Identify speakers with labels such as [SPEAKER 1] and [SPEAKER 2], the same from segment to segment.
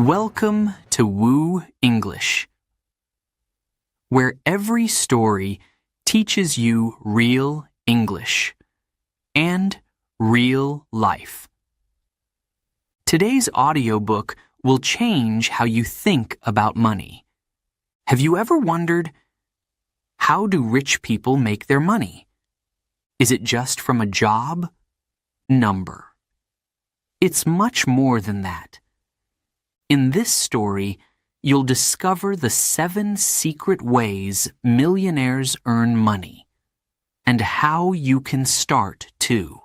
[SPEAKER 1] Welcome to Woo English, where every story teaches you real English and real life. Today's audiobook will change how you think about money. Have you ever wondered, how do rich people make their money? Is it just from a job? Number. It's much more than that. In this story, you'll discover the 7 secret ways millionaires earn money, and how you can start too.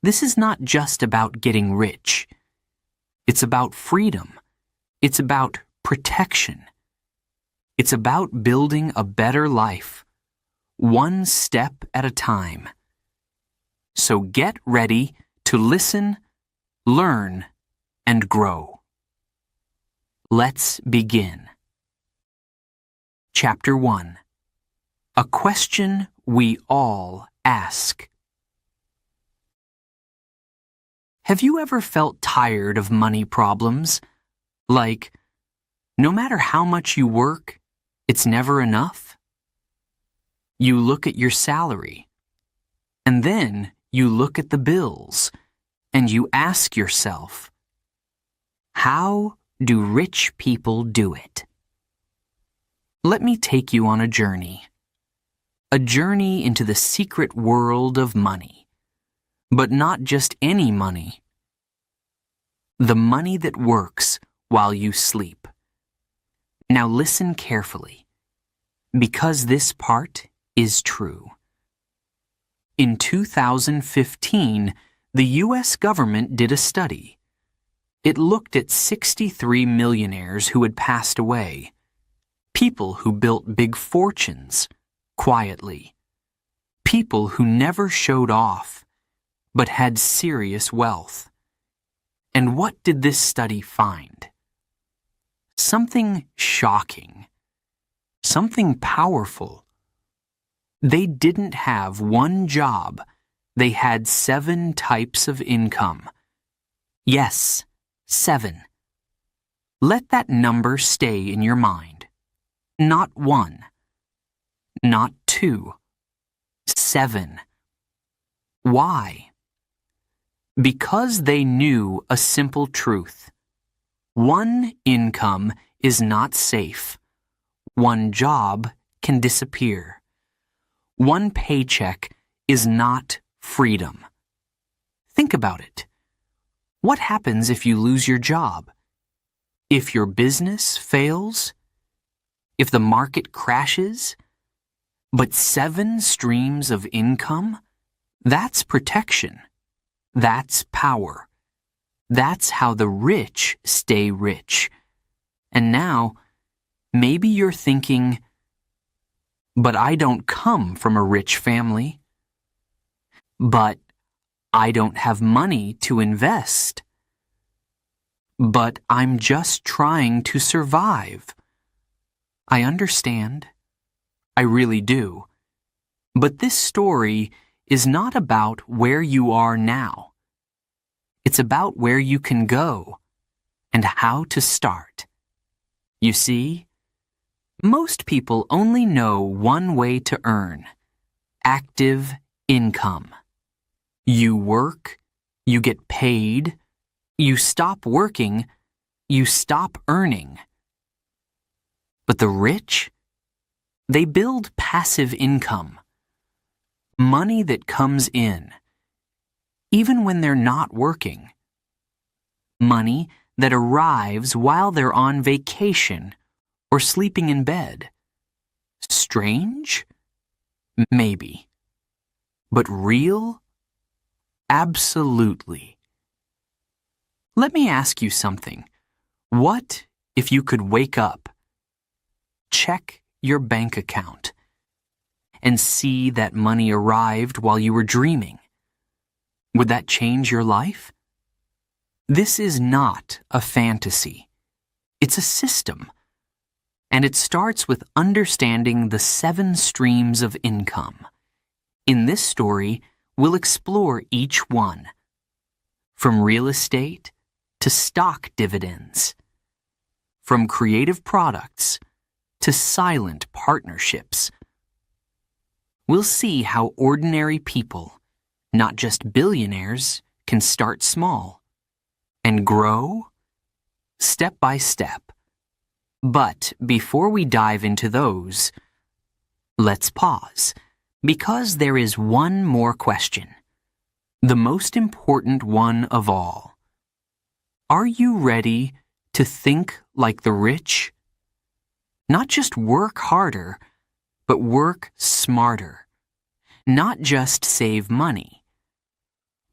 [SPEAKER 1] This is not just about getting rich. It's about freedom. It's about protection. It's about building a better life, one step at a time. So get ready to listen, learn, and grow. Let's begin. Chapter 1. A question we all ask. Have you ever felt tired of money problems? Like, no matter how much you work, it's never enough? You look at your salary, and then you look at the bills, and you ask yourself, how do rich people do it? Let me take you on a journey into the secret world of money, but not just any money. The money that works while you sleep. Now listen carefully, because this part is true. In 2015, the U.S. government did a study. It looked at 63 millionaires who had passed away, people who built big fortunes, quietly, people who never showed off, but had serious wealth. And what did this study find? Something shocking, something powerful. They didn't have one job, they had 7 types of income. Yes, 7. Let that number stay in your mind. Not 1. Not 2. 7. Why? Because they knew a simple truth. One income is not safe. One job can disappear. One paycheck is not freedom. Think about it. What happens if you lose your job? If your business fails? If the market crashes? But 7 streams of income? That's protection. That's power. That's how the rich stay rich. And now, maybe you're thinking, but I don't come from a rich family. But I don't have money to invest. But I'm just trying to survive. I understand. I really do. But this story is not about where you are now. It's about where you can go and how to start. You see, most people only know one way to earn: active income. You work, you get paid, you stop working, you stop earning. But the rich? They build passive income. Money that comes in, even when they're not working. Money that arrives while they're on vacation or sleeping in bed. Strange? Maybe. But real? Absolutely. Let me ask you something. What if you could wake up, check your bank account, and see that money arrived while you were dreaming? Would that change your life? This is not a fantasy. It's a system. And it starts with understanding the 7 streams of income. In this story, we'll explore each one, from real estate to stock dividends, from creative products to silent partnerships. We'll see how ordinary people, not just billionaires, can start small and grow step by step. But before we dive into those, let's pause, because there is one more question, the most important one of all. Are you ready to think like the rich? Not just work harder, but work smarter. Not just save money,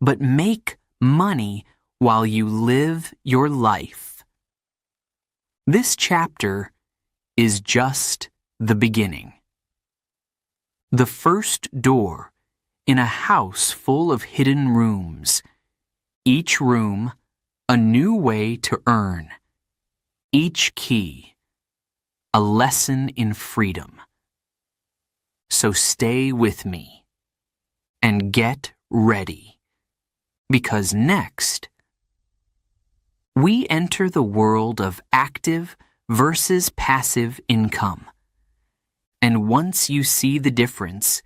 [SPEAKER 1] but make money while you live your life. This chapter is just the beginning. The first door in a house full of hidden rooms. Each room, a new way to earn. Each key, a lesson in freedom. So stay with me and get ready, because next, we enter the world of active versus passive income. And once you see the difference,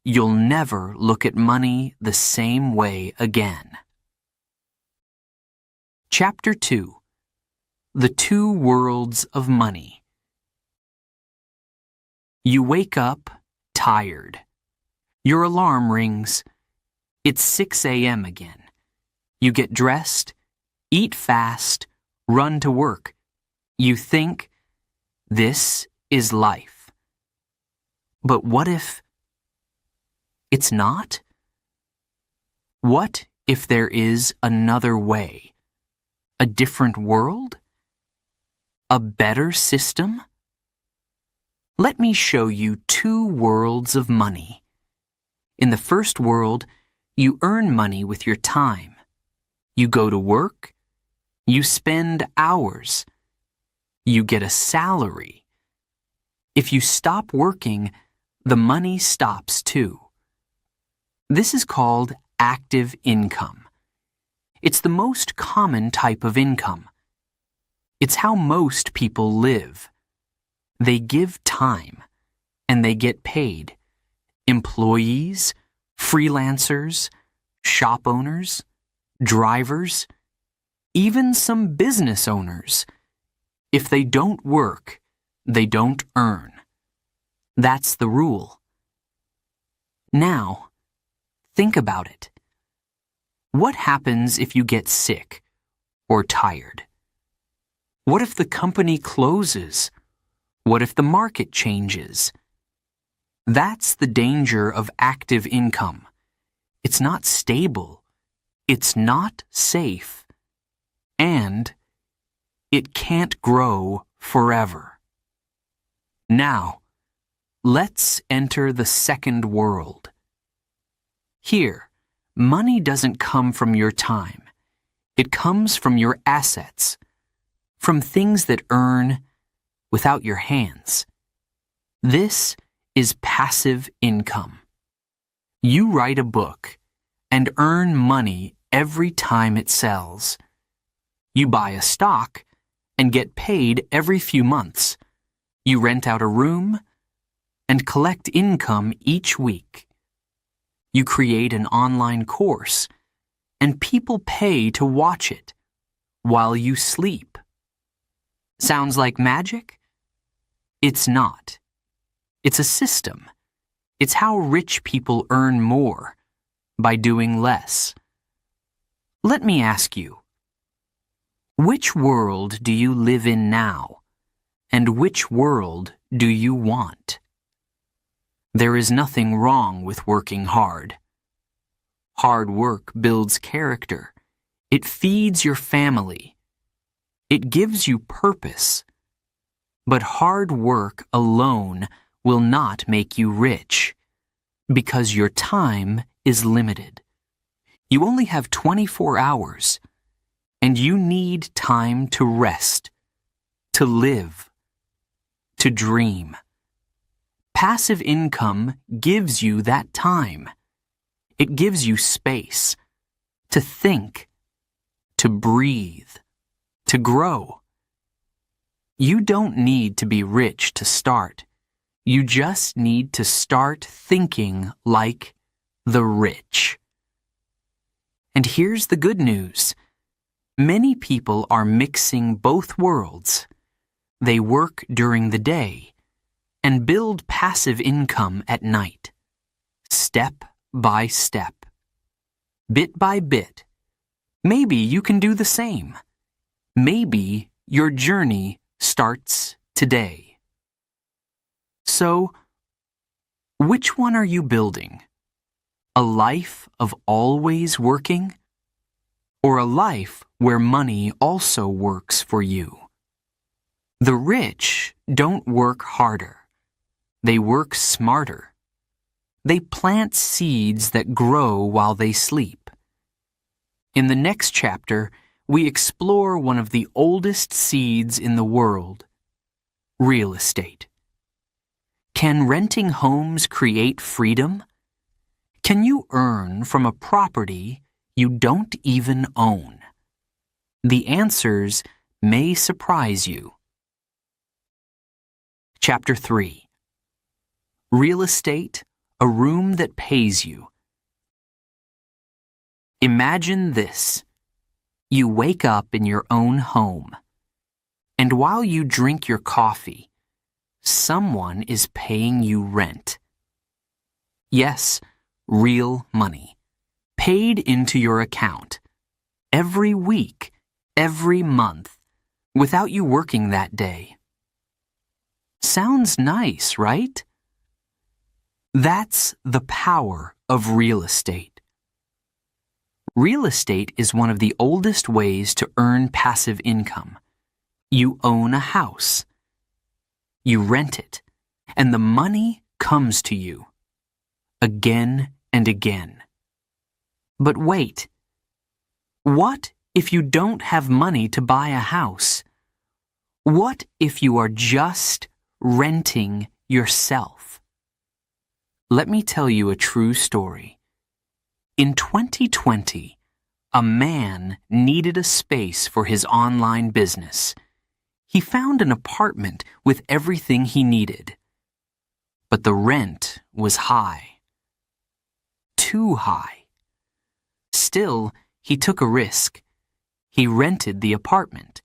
[SPEAKER 1] you'll never look at money the same way again. Chapter 2. The Two Worlds of Money. You wake up tired. Your alarm rings. It's 6 a.m. again. You get dressed, eat fast, run to work. You think, this is life. But what if it's not? What if there is another way? A different world? A better system? Let me show you two worlds of money. In the first world, you earn money with your time. You go to work. You spend hours. You get a salary. If you stop working, the money stops too. This is called active income. It's the most common type of income. It's how most people live. They give time, and they get paid. Employees, freelancers, shop owners, drivers, even some business owners. If they don't work, they don't earn. That's the rule. Now, think about it. What happens if you get sick or tired? What if the company closes? What if the market changes? That's the danger of active income. It's not stable. It's not safe. And it can't grow forever. Now, let's enter the second world. Here, money doesn't come from your time. It comes from your assets, from things that earn without your hands. This is passive income. You write a book and earn money every time it sells. You buy a stock and get paid every few months. You rent out a room and collect income each week. You create an online course and people pay to watch it while you sleep. Sounds like magic? It's not. It's a system. It's how rich people earn more by doing less. Let me ask you, which world do you live in now, and which world do you want? There is nothing wrong with working hard. Hard work builds character. It feeds your family. It gives you purpose. But hard work alone will not make you rich, because your time is limited. You only have 24 hours, and you need time to rest, to live, to dream. Passive income gives you that time. It gives you space to think, to breathe, to grow. You don't need to be rich to start. You just need to start thinking like the rich. And here's the good news. Many people are mixing both worlds. They work during the day and build passive income at night, step by step, bit by bit. Maybe you can do the same. Maybe your journey starts today. So, which one are you building? A life of always working? Or a life where money also works for you? The rich don't work harder. They work smarter. They plant seeds that grow while they sleep. In the next chapter, we explore one of the oldest seeds in the world, real estate. Can renting homes create freedom? Can you earn from a property you don't even own? The answers may surprise you. Chapter 3. Real estate, a room that pays you. Imagine this. You wake up in your own home, and while you drink your coffee, someone is paying you rent. Yes, real money, paid into your account, every week, every month, without you working that day. Sounds nice, right? That's the power of real estate. Real estate is one of the oldest ways to earn passive income. You own a house. You rent it, and the money comes to you. Again and again. But wait. What if you don't have money to buy a house? What if you are just renting yourself? Let me tell you a true story. In 2020, a man needed a space for his online business. He found an apartment with everything he needed. But the rent was high. Too high. Still, he took a risk. He rented the apartment.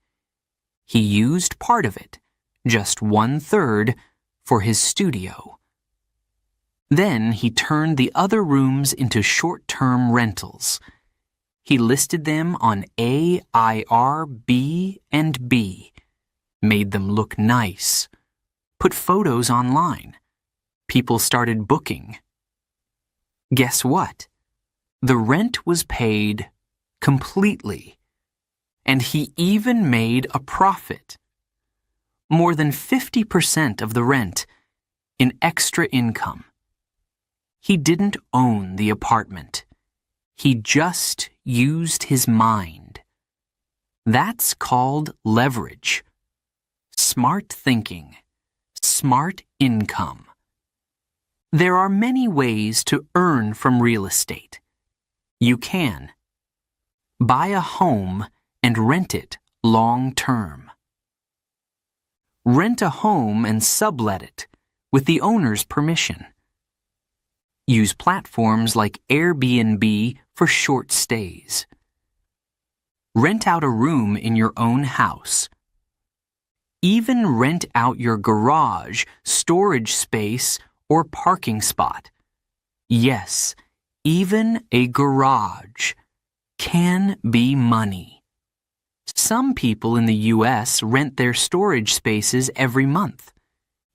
[SPEAKER 1] He used part of it, just 1/3, for his studio. Then he turned the other rooms into short-term rentals. He listed them on Airbnb, made them look nice, put photos online. People started booking. Guess what? The rent was paid completely, and he even made a profit. More than 50% of the rent in extra income. He didn't own the apartment. He just used his mind. That's called leverage. Smart thinking. Smart income. There are many ways to earn from real estate. You can buy a home and rent it long term. Rent a home and sublet it with the owner's permission. Use platforms like Airbnb for short stays. Rent out a room in your own house. Even rent out your garage, storage space, or parking spot. Yes, even a garage can be money. Some people in the U.S. rent their storage spaces every month.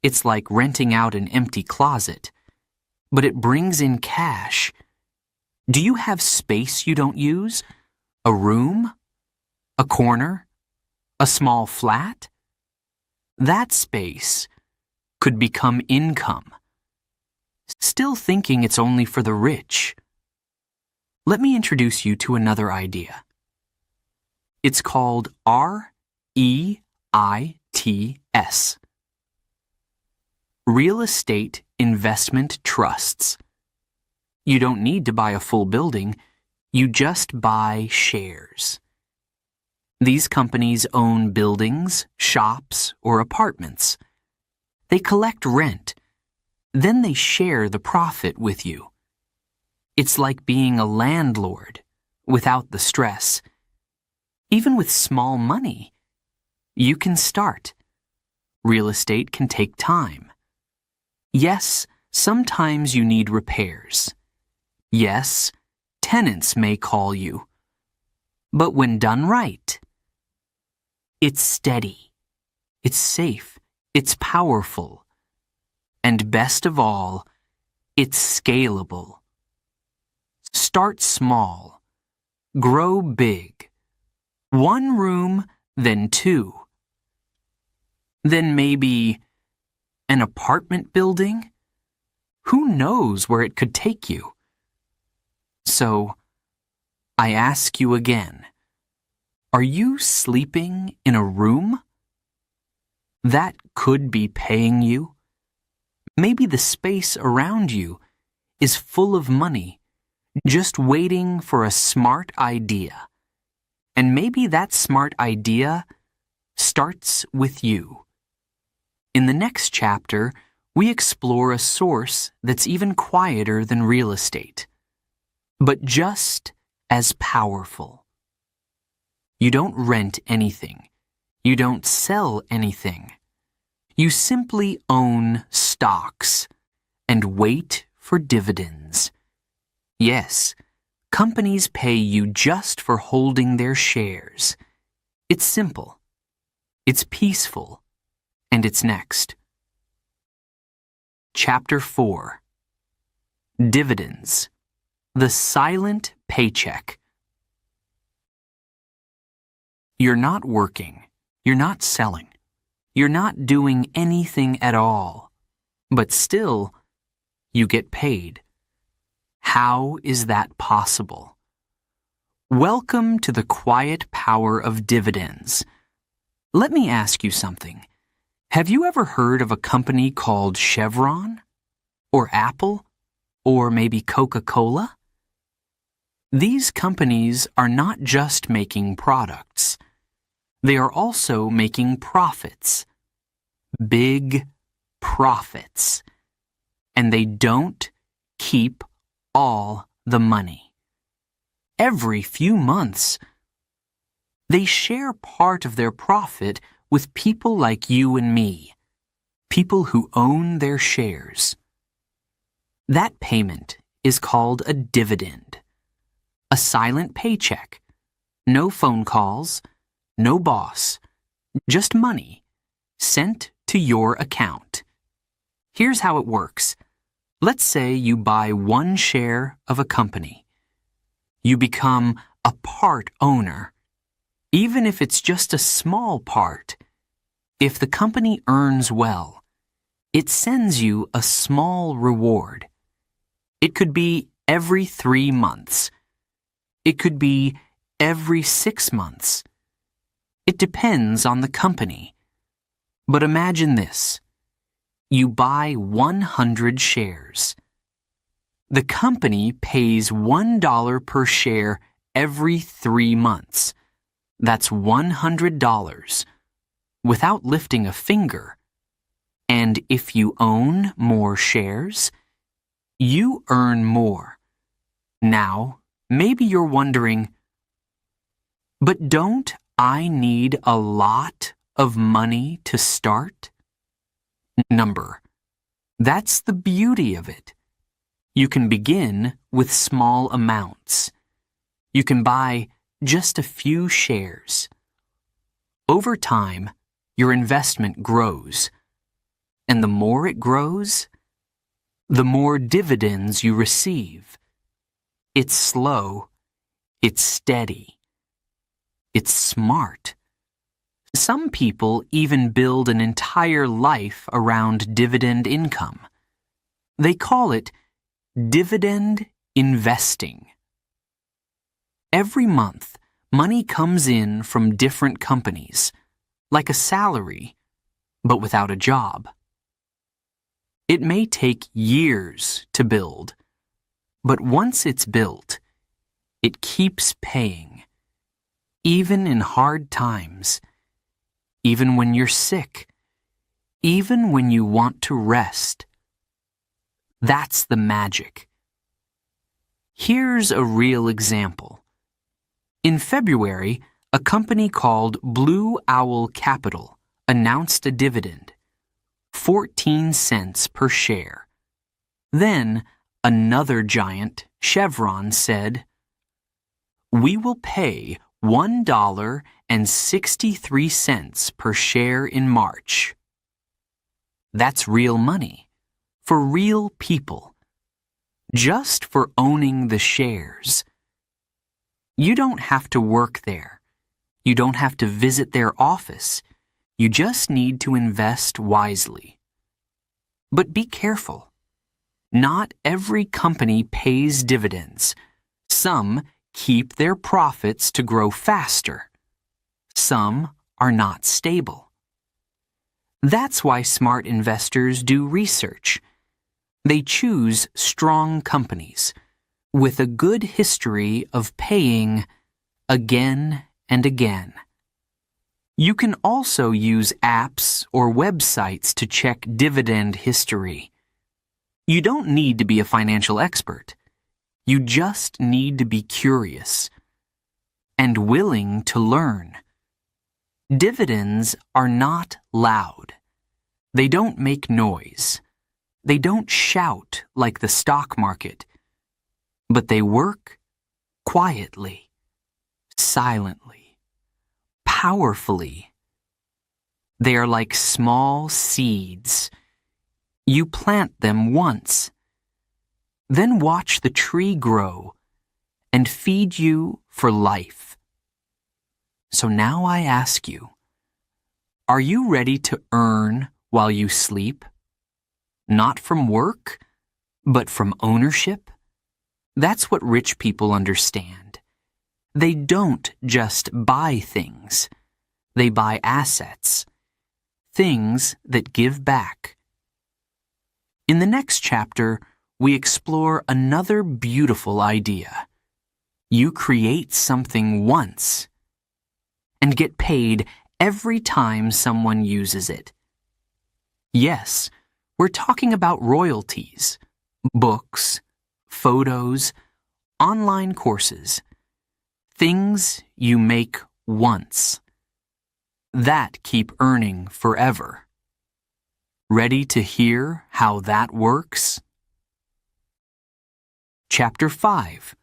[SPEAKER 1] It's like renting out an empty closet. But it brings in cash. Do you have space you don't use? A room? A corner? A small flat? That space could become income. Still thinking it's only for the rich. Let me introduce you to another idea. It's called REITs. Real Estate Investment Trusts. You don't need to buy a full building, you just buy shares. These companies own buildings, shops, or apartments. They collect rent. Then they share the profit with you. It's like being a landlord without the stress. Even with small money, you can start. Real estate can take time. Yes, sometimes you need repairs. Yes, tenants may call you. But when done right, it's steady, it's safe, it's powerful, and best of all, it's scalable. Start small, grow big. 1 room, then 2. Then maybe an apartment building? Who knows where it could take you? So, I ask you again, are you sleeping in a room? That could be paying you. Maybe the space around you is full of money, just waiting for a smart idea. And maybe that smart idea starts with you. In the next chapter, we explore a source that's even quieter than real estate, but just as powerful. You don't rent anything. You don't sell anything. You simply own stocks and wait for dividends. Yes, companies pay you just for holding their shares. It's simple. It's peaceful. And it's next. Chapter 4. Dividends. The silent paycheck. You're not working. You're not selling. You're not doing anything at all. But still, you get paid. How is that possible? Welcome to the quiet power of dividends. Let me ask you something. Have you ever heard of a company called Chevron? Or Apple? Or maybe Coca-Cola? These companies are not just making products. They are also making profits. Big profits. And they don't keep all the money. Every few months, they share part of their profit with people like you and me, people who own their shares. That payment is called a dividend, a silent paycheck, no phone calls, no boss, just money sent to your account. Here's how it works. Let's say you buy 1 share of a company. You become a part owner, even if it's just a small part. If the company earns well, it sends you a small reward. It could be every 3 months. It could be every 6 months. It depends on the company. But imagine this. You buy 100 shares. The company pays $1 per share every 3 months. That's $100 without lifting a finger. And if you own more shares, you earn more. Now, maybe you're wondering, but don't I need a lot of money to start? Number. That's the beauty of it. You can begin with small amounts. You can buy just a few shares. Over time, your investment grows. And the more it grows, the more dividends you receive. It's slow. It's steady. It's smart. Some people even build an entire life around dividend income. They call it dividend investing. Every month, money comes in from different companies, like a salary, but without a job. It may take years to build, but once it's built, it keeps paying. even in hard times, even when you're sick, even when you want to rest. That's the magic. Here's a real example. In February, a company called Blue Owl Capital announced a dividend, 14 cents per share. Then, another giant, Chevron, said, "We will pay $1.63 per share in March." That's real money, for real people, just for owning the shares. You don't have to work there. You don't have to visit their office. You just need to invest wisely. But be careful. Not every company pays dividends. Some keep their profits to grow faster. Some are not stable. That's why smart investors do research. They choose strong companies with a good history of paying again and again. You can also use apps or websites to check dividend history. You don't need to be a financial expert. You just need to be curious and willing to learn. Dividends are not loud. They don't make noise. They don't shout like the stock market. But they work quietly, silently, powerfully. They are like small seeds. You plant them once, then watch the tree grow and feed you for life. So now I ask you, are you ready to earn while you sleep? Not from work, but from ownership? That's what rich people understand. They don't just buy things. They buy assets, things that give back. In the next chapter, we explore another beautiful idea. You create something once and get paid every time someone uses it. Yes, we're talking about royalties, books, photos, online courses, things you make once, that keep earning forever. Ready to hear how that works? Chapter 5.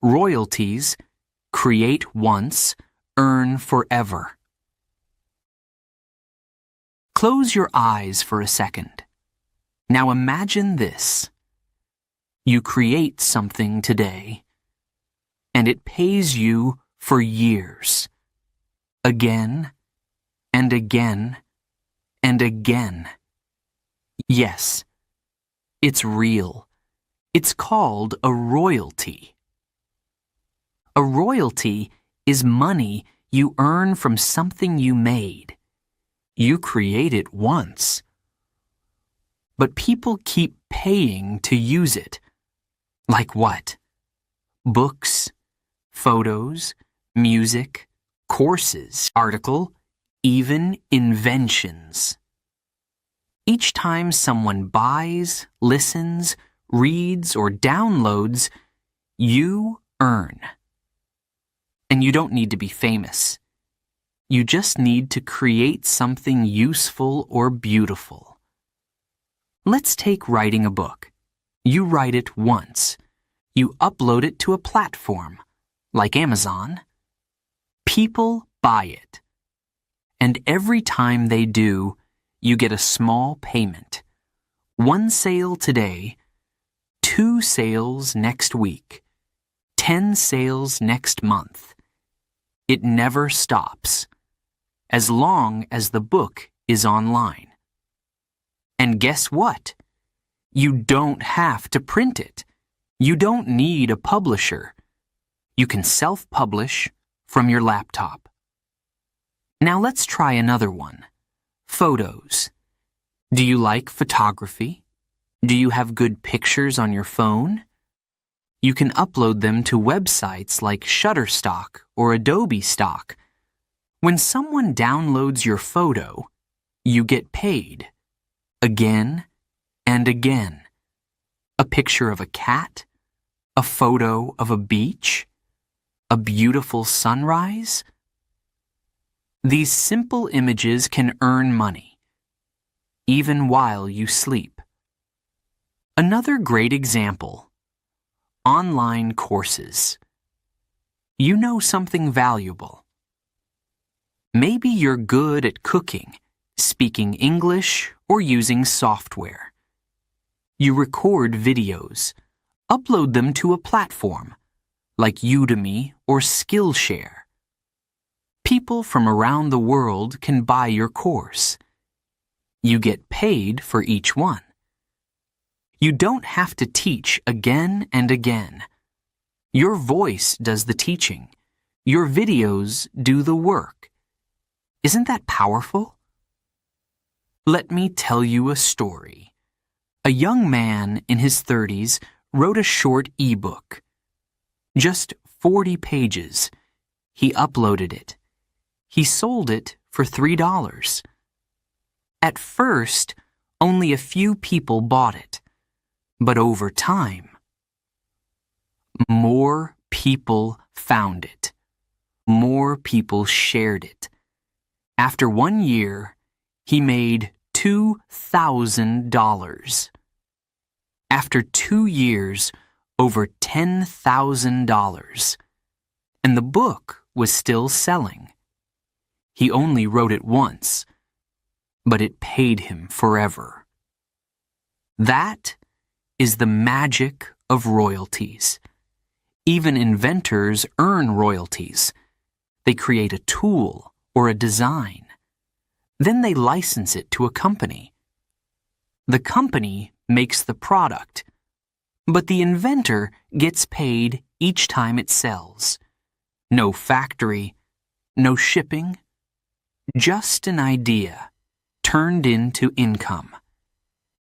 [SPEAKER 1] Royalties, create once, earn forever. Close your eyes for a second. Now imagine this. You create something today, and it pays you for years. Again, and again, and again. Yes, it's real. It's called a royalty. A royalty is money you earn from something you made. You create it once. But people keep paying to use it. Like what? Books, photos, music, courses, article, even inventions. Each time someone buys, listens, reads, or downloads, you earn. And you don't need to be famous. You just need to create something useful or beautiful. Let's take writing a book. You write it once. You upload it to a platform, like Amazon. People buy it. And every time they do, you get a small payment. 1 sale today, 2 sales next week, 10 sales next month. It never stops, as long as the book is online. And guess what? You don't have to print it. You don't need a publisher. You can self-publish from your laptop. Now let's try another one. Photos. Do you like photography? Do you have good pictures on your phone? You can upload them to websites like Shutterstock or Adobe Stock. When someone downloads your photo, you get paid. Again and again. A picture of a cat, a photo of a beach, a beautiful sunrise. These simple images can earn money, even while you sleep. Another great example: online courses. You know something valuable. Maybe you're good at cooking, speaking English, or using software. You record videos, upload them to a platform like Udemy or Skillshare. People from around the world can buy your course. You get paid for each one. You don't have to teach again and again. Your voice does the teaching. Your videos do the work. Isn't that powerful? Let me tell you a story. A young man in his 30s wrote a short ebook. Just 40 pages. He uploaded it. He sold it for $3. At first, only a few people bought it. But over time, more people found it. More people shared it. After 1 year, he made $2,000. After 2 years, over $10,000. And the book was still selling. He only wrote it once, but it paid him forever. That is the magic of royalties. Even inventors earn royalties. They create a tool or a design. Then they license it to a company. The company makes the product, but the inventor gets paid each time it sells. No factory, no shipping, just an idea turned into income.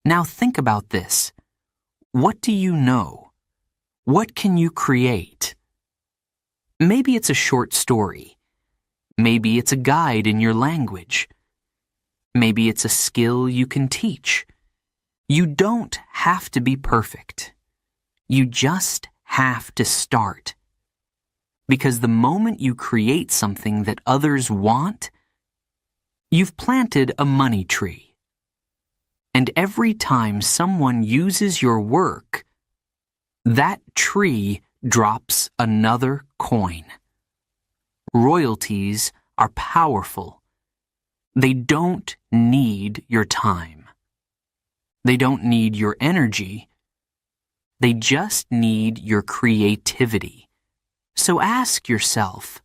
[SPEAKER 1] Now think about this. What do you know? What can you create? Maybe it's a short story. Maybe it's a guide in your language. Maybe it's a skill you can teach. You don't have to be perfect. You just have to start. Because the moment you create something that others want, you've planted a money tree. And every time someone uses your work, that tree drops another coin. Royalties are powerful. They don't need your time. They don't need your energy. They just need your creativity. So ask yourself,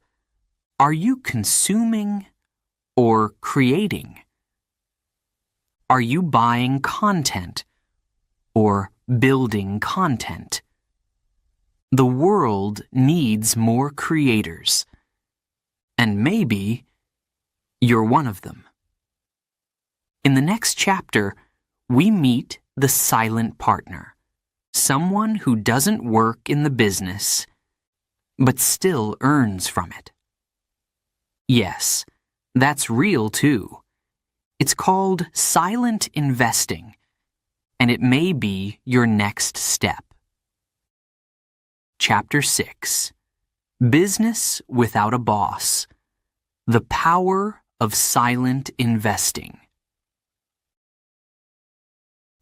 [SPEAKER 1] are you consuming or creating? Are you buying content or building content? The world needs more creators, and maybe you're one of them. In the next chapter, we meet the silent partner, someone who doesn't work in the business, but still earns from it. Yes, that's real too. It's called silent investing, and it may be your next step. Chapter 6: Business Without a Boss. The Power of Silent Investing.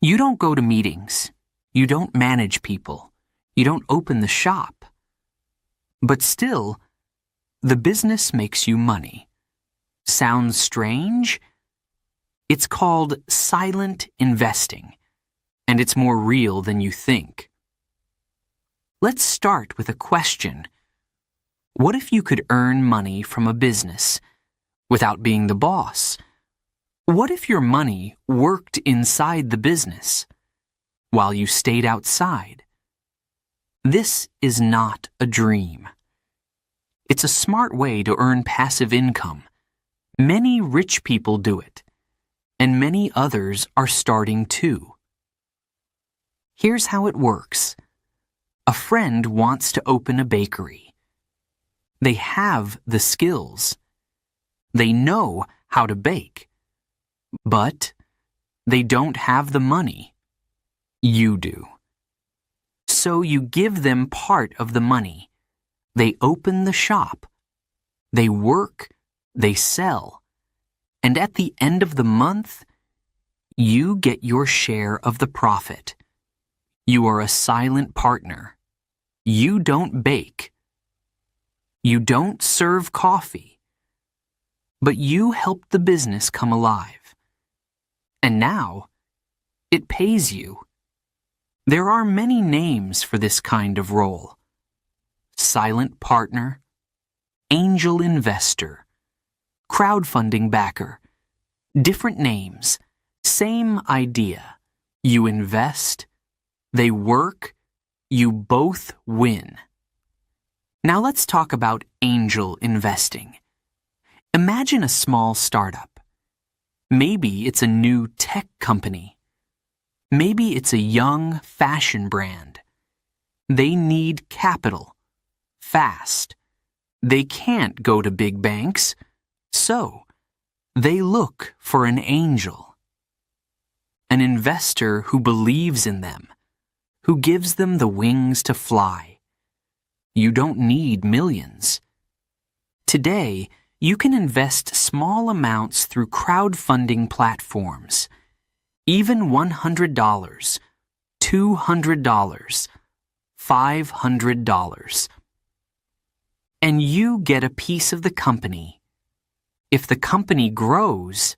[SPEAKER 1] You don't go to meetings. You don't manage people. You don't open the shop. But still, the business makes you money. Sounds strange? It's called silent investing, and it's more real than you think. Let's start with a question. What if you could earn money from a business without being the boss? What if your money worked inside the business while you stayed outside? This is not a dream. It's a smart way to earn passive income. Many rich people do it, and many others are starting too. Here's how it works. A friend wants to open a bakery. They have the skills. They know how to bake. But they don't have the money. You do. So you give them part of the money. They open the shop. They work. They sell. And at the end of the month, you get your share of the profit. You are a silent partner. You don't bake. You don't serve coffee. But you help the business come alive. And now, it pays you. There are many names for this kind of role. Silent partner, angel investor, crowdfunding backer. Different names, same idea. You invest, they work, you both win. Now let's talk about angel investing. Imagine a small startup. Maybe it's a new tech company. Maybe it's a young fashion brand. They need capital, fast. They can't go to big banks, so they look for an angel. An investor who believes in them, who gives them the wings to fly. You don't need millions. Today, you can invest small amounts through crowdfunding platforms. Even $100, $200, $500. And you get a piece of the company. If the company grows,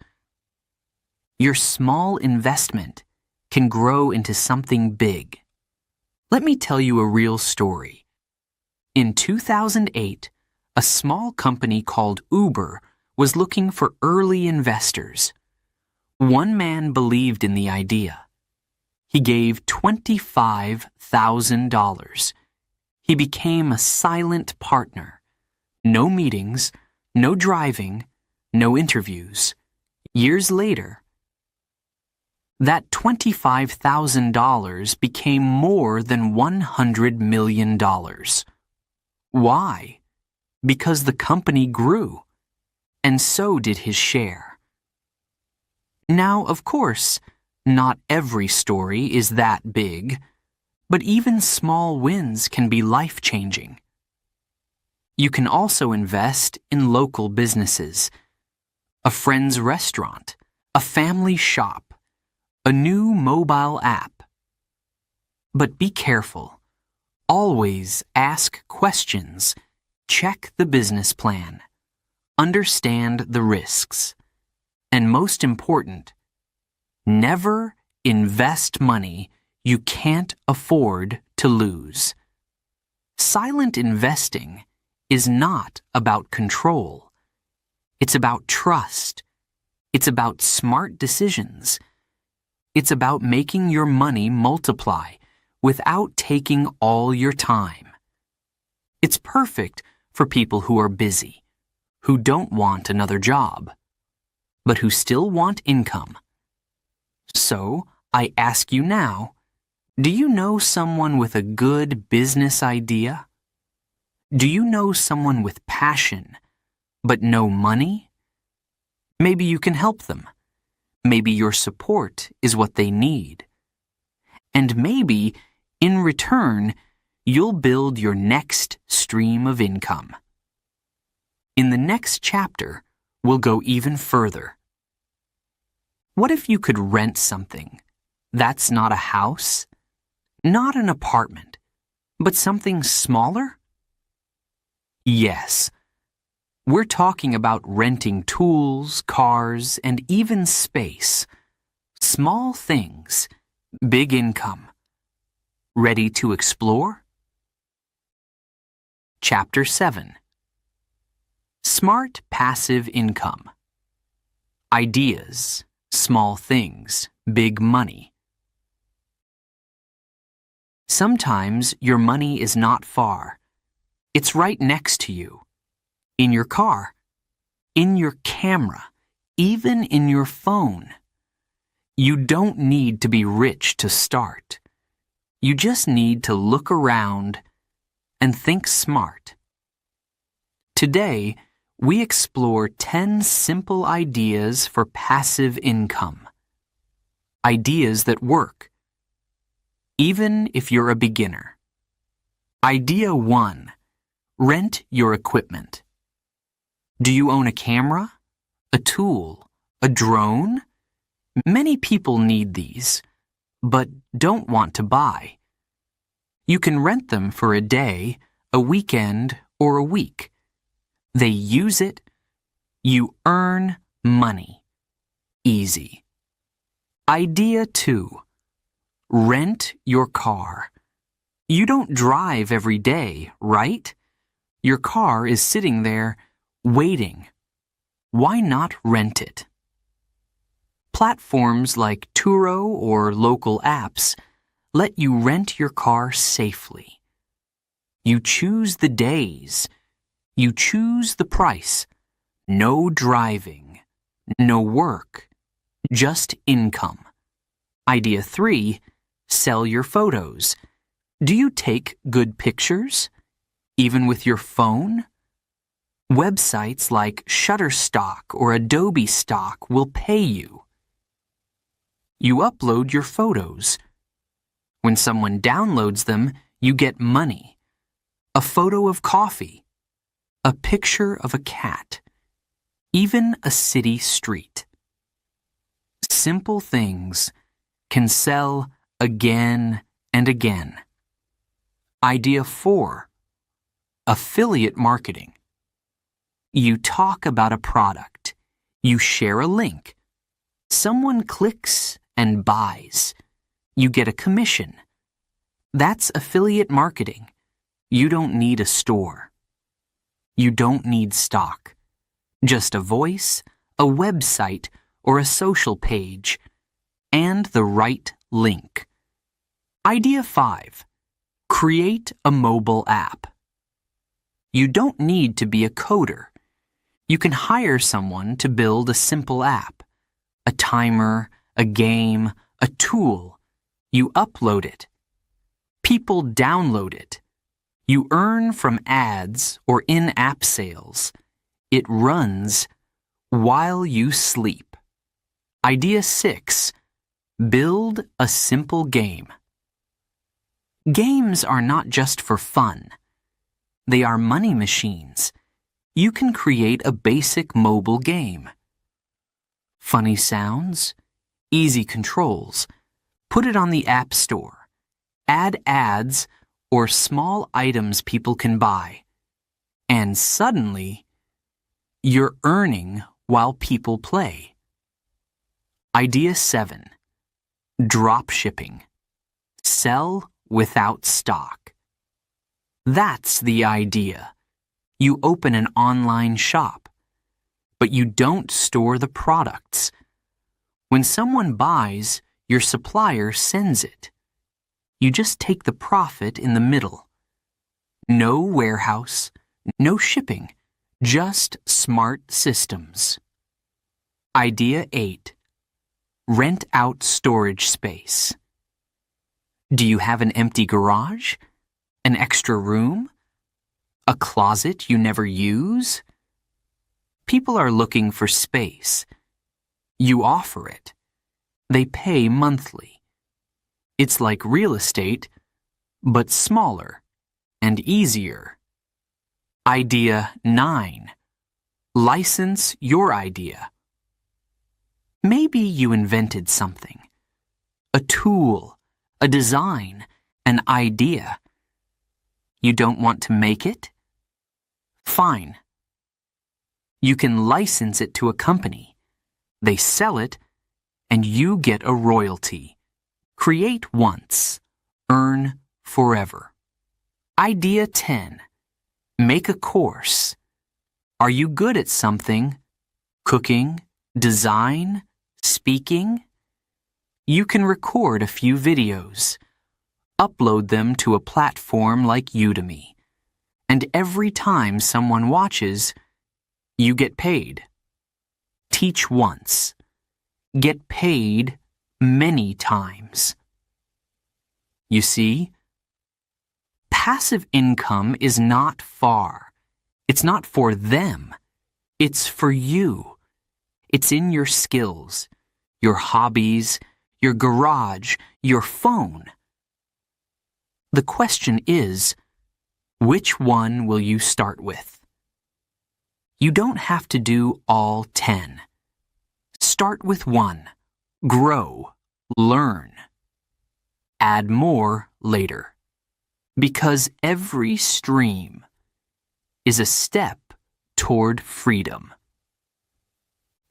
[SPEAKER 1] your small investment can grow into something big. Let me tell you a real story. In 2008, a small company called Uber was looking for early investors. One man believed in the idea. He gave $25,000. He became a silent partner. No meetings, no driving, no interviews. Years later, that $25,000 became more than $100 million. Why? Because the company grew, and so did his share. Now, of course, not every story is that big, but even small wins can be life-changing. You can also invest in local businesses, a friend's restaurant, a family shop, a new mobile app. But be careful. Always ask questions. Check the business plan. Understand the risks. And most important, never invest money you can't afford to lose. Silent investing is not about control. It's about trust. It's about smart decisions. It's about making your money multiply without taking all your time. It's perfect for people who are busy, who don't want another job, but who still want income. So, I ask you now, do you know someone with a good business idea? Do you know someone with passion, but no money? Maybe you can help them. Maybe your support is what they need. And maybe, in return, you'll build your next stream of income. In the next chapter, we'll go even further. What if you could rent something? That's not a house, not an apartment, but something smaller? Yes. We're talking about renting tools, cars, and even space. Small things, big income. Ready to explore? Chapter 7. Smart Passive Income. Ideas, small things, big money. Sometimes your money is not far. It's right next to you. In your car, in your camera, even in your phone. You don't need to be rich to start. You just need to look around and think smart. Today, we explore 10 simple ideas for passive income. Ideas that work, even if you're a beginner. Idea 1. Rent your equipment. Do you own a camera, a tool, a drone? Many people need these, but don't want to buy. You can rent them for a day, a weekend, or a week. They use it. You earn money. Easy. Idea 2. Rent your car. You don't drive every day, right? Your car is sitting there, waiting. Why not rent it? Platforms like Turo or local apps let you rent your car safely. You choose the days. You choose the price. No driving. No work. Just income. Idea 3. Sell your photos. Do you take good pictures? Even with your phone? Websites like Shutterstock or Adobe Stock will pay you. You upload your photos. When someone downloads them, you get money. A photo of coffee. A picture of a cat. Even a city street. Simple things can sell again and again. Idea 4. Affiliate marketing. You talk about a product. You share a link. Someone clicks and buys. You get a commission. That's affiliate marketing. You don't need a store. You don't need stock. Just a voice, a website, or a social page, and the right link. Idea 5. Create a mobile app. You don't need to be a coder. You can hire someone to build a simple app. A timer, a game, a tool. You upload it. People download it. You earn from ads or in-app sales. It runs while you sleep. Idea 6. Build a simple game. Games are not just for fun. They are money machines. You can create a basic mobile game. Funny sounds, easy controls. Put it on the App Store. Add ads or small items people can buy. And suddenly, you're earning while people play. Idea 7. Drop shipping. Sell without stock. That's the idea. You open an online shop, but you don't store the products. When someone buys, your supplier sends it. You just take the profit in the middle. No warehouse, no shipping, just smart systems. Idea 8. Rent out storage space. Do you have an empty garage? An extra room? A closet you never use? People are looking for space. You offer it. They pay monthly. It's like real estate, but smaller and easier. Idea 9. License your idea. Maybe you invented something. A tool, a design, an idea. You don't want to make it? Fine. You can license it to a company. They sell it, and you get a royalty. Create once, earn forever. Idea 10. Make a course. Are you good at something? Cooking, design, speaking? You can record a few videos. Upload them to a platform like Udemy. And every time someone watches, you get paid. Teach once. Get paid many times. You see? Passive income is not far. It's not for them. It's for you. It's in your skills, your hobbies, your garage, your phone. The question is, which one will you start with? You don't have to do all 10. Start with one. Grow. Learn. Add more later. Because every stream is a step toward freedom.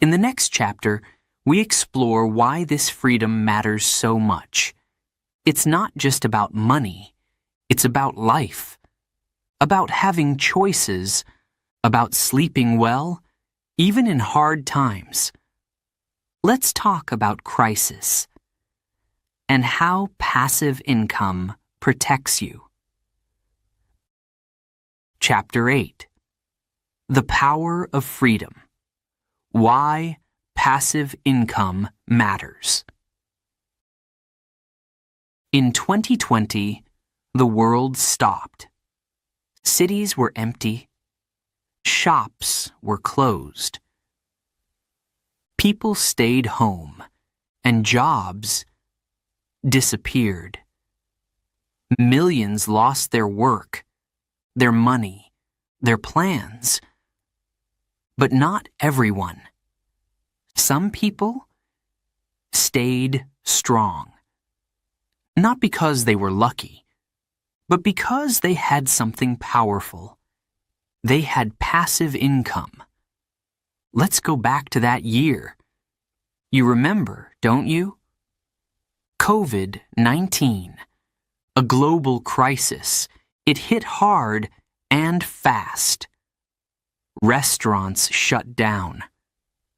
[SPEAKER 1] In the next chapter, we explore why this freedom matters so much. It's not just about money. It's about life. About having choices. About sleeping well, even in hard times. Let's talk about crisis and how passive income protects you. Chapter 8. The Power of Freedom. Why passive income matters. In 2020, the world stopped. Cities were empty. Shops were closed. People stayed home, and jobs disappeared. Millions lost their work, their money, their plans. But not everyone. Some people stayed strong. Not because they were lucky, but because they had something powerful. They had passive income. Let's go back to that year. You remember, don't you? COVID-19, a global crisis. It hit hard and fast. Restaurants shut down.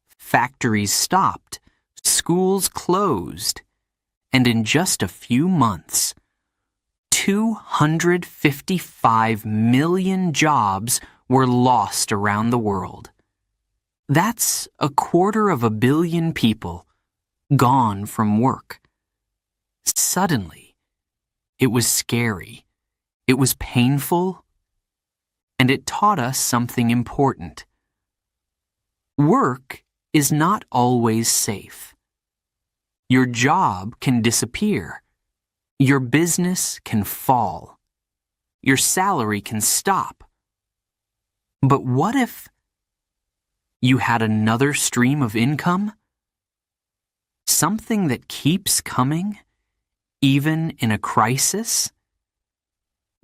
[SPEAKER 1] Factories stopped. Schools closed. And in just a few months, 255 million jobs were lost around the world. That's 250 million people gone from work. Suddenly, it was scary, it was painful, and it taught us something important. Work is not always safe. Your job can disappear. Your business can fall. Your salary can stop. But what if you had another stream of income? Something that keeps coming, even in a crisis?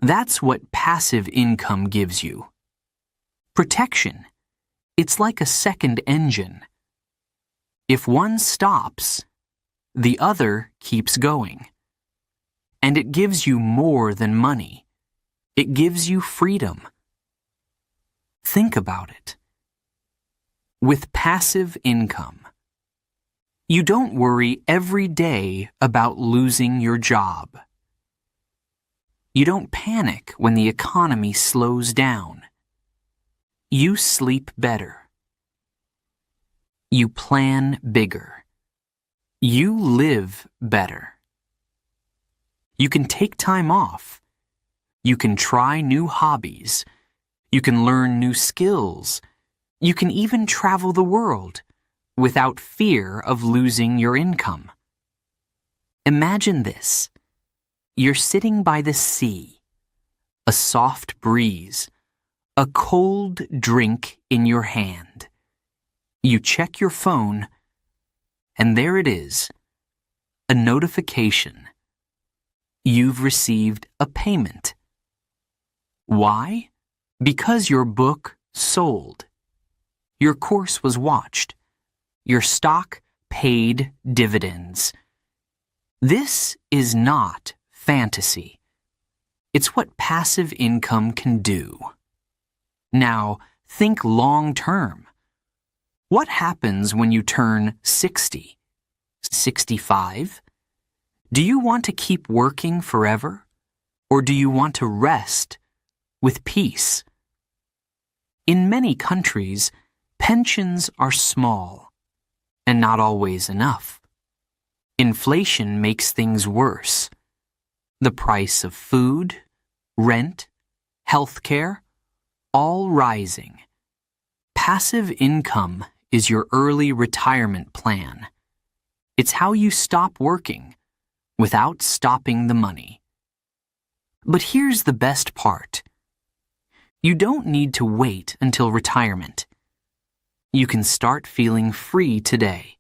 [SPEAKER 1] That's what passive income gives you. Protection. It's like a second engine. If one stops, the other keeps going. And it gives you more than money. It gives you freedom. Think about it. With passive income, you don't worry every day about losing your job. You don't panic when the economy slows down. You sleep better. You plan bigger. You live better. You can take time off. You can try new hobbies. You can learn new skills. You can even travel the world without fear of losing your income. Imagine this. You're sitting by the sea, a soft breeze, a cold drink in your hand. You check your phone, and there it is, a notification. You've received a payment. Why? Because your book sold. Your course was watched. Your stock paid dividends. This is not fantasy. It's what passive income can do. Now, think long term. What happens when you turn 60, 65? Do you want to keep working forever? Or do you want to rest with peace? In many countries, pensions are small and not always enough. Inflation makes things worse. the price of food, rent, healthcare, all rising. Passive income is your early retirement plan. It's how you stop working without stopping the money. But here's the best part. You don't need to wait until retirement. You can start feeling free today.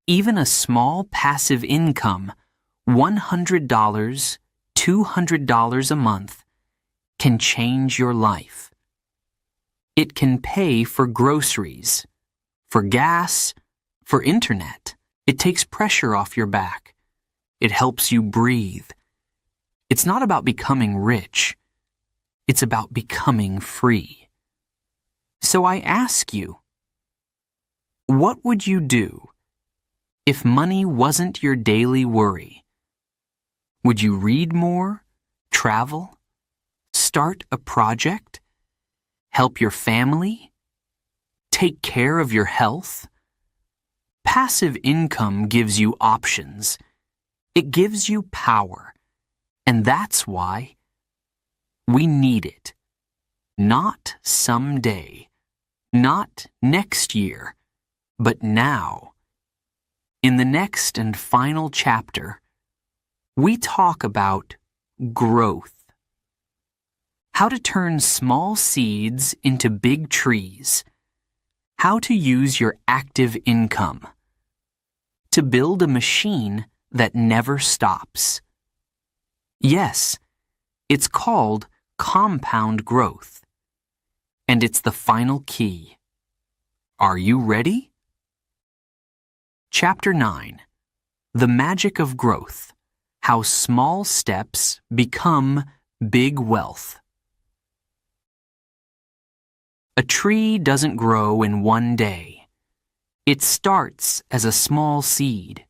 [SPEAKER 1] Even a small passive income, $100, $200 a month, can change your life. It can pay for groceries, for gas, for internet. It takes pressure off your back. It helps you breathe. It's not about becoming rich. It's about becoming free. So I ask you, what would you do if money wasn't your daily worry? Would you read more, travel, start a project, help your family, take care of your health? Passive income gives you options. It gives you power. And that's why we need it. Not someday, not next year, but now. In the next and final chapter, we talk about growth. How to turn small seeds into big trees. How to use your active income to build a machine that never stops. Yes, it's called compound growth. And it's the final key. Are you ready? Chapter 9. The Magic of Growth. How Small Steps Become Big Wealth. A tree doesn't grow in one day. It starts as a small seed,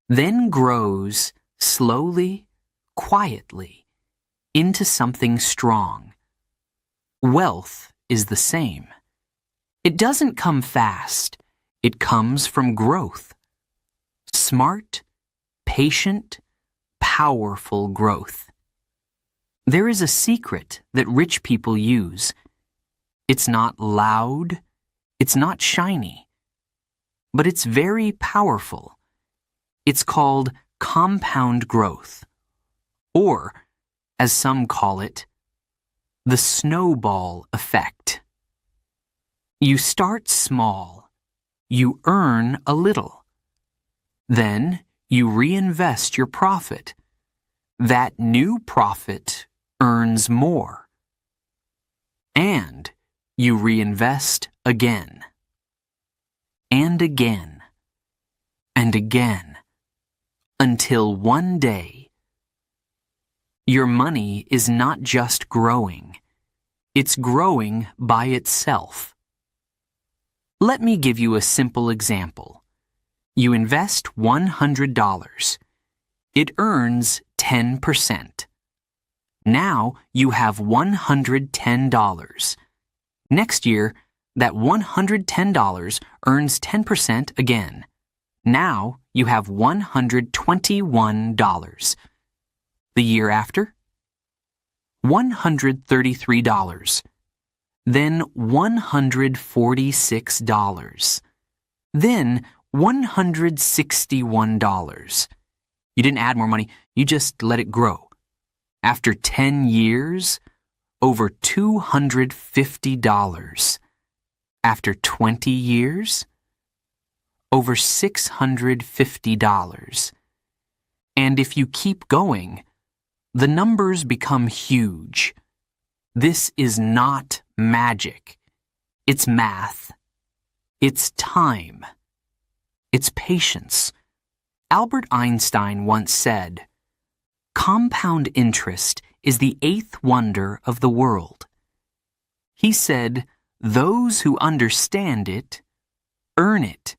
[SPEAKER 1] then grows slowly, quietly, into something strong. Wealth is the same. It doesn't come fast. It comes from growth. Smart, patient, powerful growth. There is a secret that rich people use. It's not loud. It's not shiny. But it's very powerful. It's called compound growth. Or, as some call it, the snowball effect. You start small. You earn a little. Then you reinvest your profit. That new profit earns more. And you reinvest again. And again. And again. Until one day, your money is not just growing. It's growing by itself. Let me give you a simple example. You invest $100. It earns 10%. Now you have $110. Next year, that $110 earns 10% again. Now you have $121. The year after, $133. Then $146. Then $161. You didn't add more money, you just let it grow. After 10 years, over $250. After 20 years, over $650. And if you keep going, the numbers become huge. This is not magic. It's math. It's time. It's patience. Albert Einstein once said, "Compound interest is the eighth wonder of the world." He said, "Those who understand it, earn it,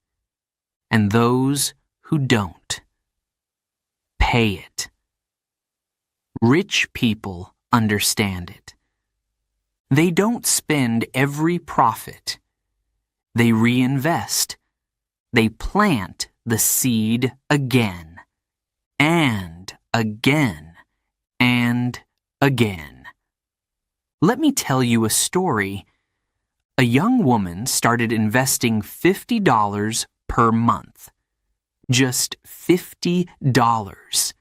[SPEAKER 1] and those who don't, pay it." Rich people understand it. They don't spend every profit. They reinvest. They plant the seed again, and again and again. Let me tell you a story. A young woman started investing $50 per month. Just $50.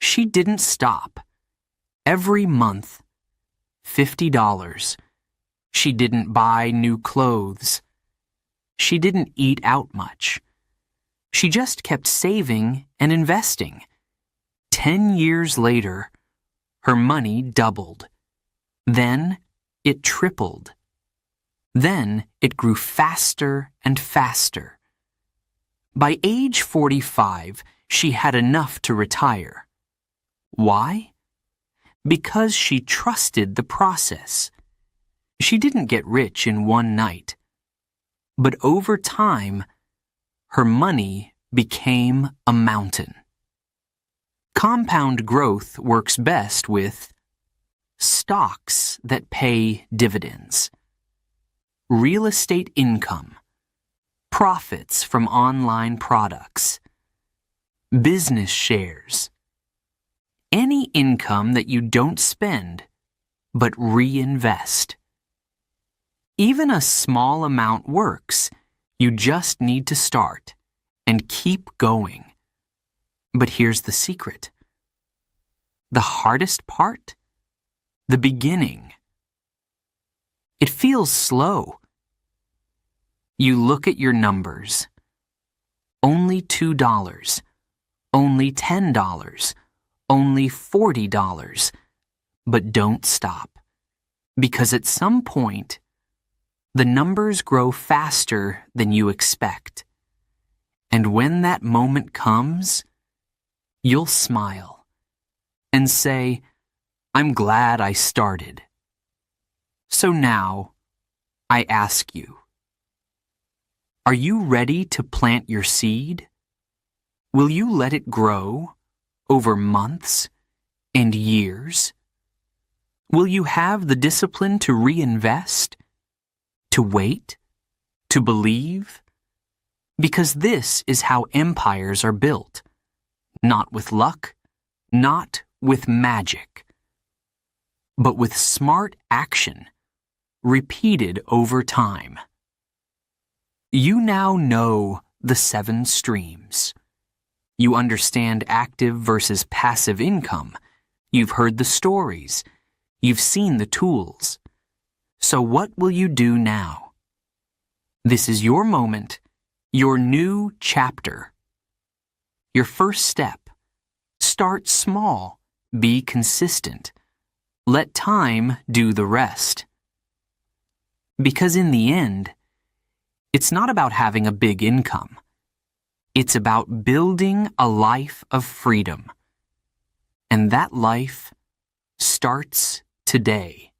[SPEAKER 1] She didn't stop. Every month, $50. She didn't buy new clothes. She didn't eat out much. She just kept saving and investing. 10 years later, her money doubled. Then it tripled. Then it grew faster and faster. By age 45, she had enough to retire. Why? Because she trusted the process. She didn't get rich in one night. But over time, her money became a mountain. Compound growth works best with stocks that pay dividends, real estate income, profits from online products, business shares, any income that you don't spend but reinvest. Even a small amount works. You just need to start and keep going. But here's the secret. The hardest part? The beginning. It feels slow. You look at your numbers. Only $2, only $10, only $40. But don't stop, because at some point, the numbers grow faster than you expect. And when that moment comes, you'll smile and say, I'm glad I started. So now, I ask you, are you ready to plant your seed? Will you let it grow over months and years? Will you have the discipline to reinvest? To wait? To believe? Because this is how empires are built. Not with luck, not with magic, but with smart action, repeated over time. You now know the 7 streams. You understand active versus passive income. You've heard the stories. You've seen the tools. So what will you do now? This is your moment, your new chapter. Your first step. Start small. Be consistent. Let time do the rest. Because in the end, it's not about having a big income. It's about building a life of freedom. And that life starts today.